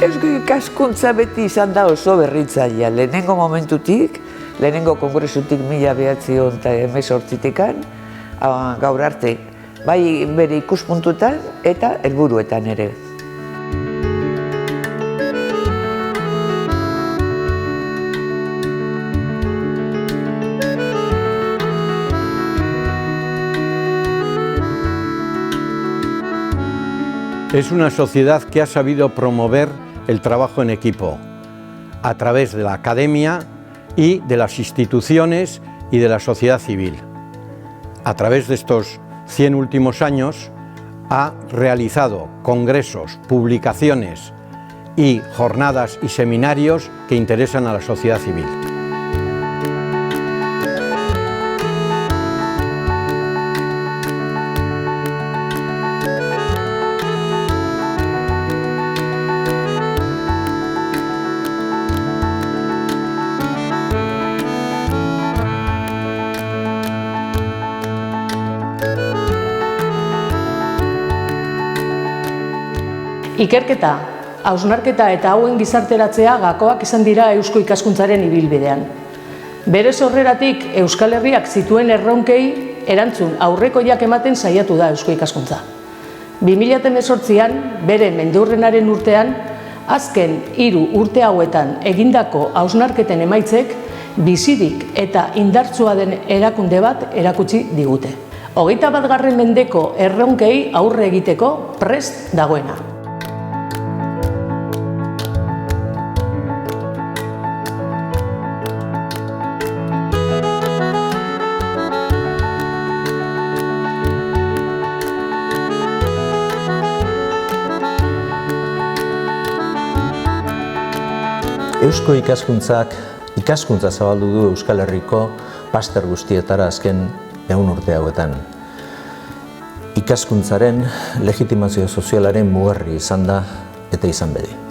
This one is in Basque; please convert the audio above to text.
Eusko ikaskuntza beti izan da oso berritzailea. Lehenengo momentutik, lehenengo kongresutik 1918-tikan, gaur arte, bai bere ikuspuntutan eta helburuetan ere. Es una sociedad que ha sabido promover el trabajo en equipo a través de la academia y de las instituciones y de la sociedad civil. A través de estos 100 últimos años ha realizado congresos, publicaciones y jornadas y seminarios que interesan a la sociedad civil. Ikerketa, hausnarketa eta hauen gizarteratzea gakoak izan dira eusko ikaskuntzaren ibilbidean. Bere sorreratik Euskal Herriak zituen erronkei erantzun aurrekoiak ematen saiatu da eusko ikaskuntza. 2018an, bere mendurrenaren urtean, azken 3 urte hauetan egindako hausnarketen emaitzek bizirik eta indartsua den erakunde bat erakutsi digute. 21. mendeko erronkei aurre egiteko prest dagoena. Eusko ikaskuntzak ikaskuntza zabaldu du Euskal Herriko paster guztietara azken 100 urte hauetan. Ikaskuntzaren legitimazio sozialaren mugarri izan da eta izan bedi.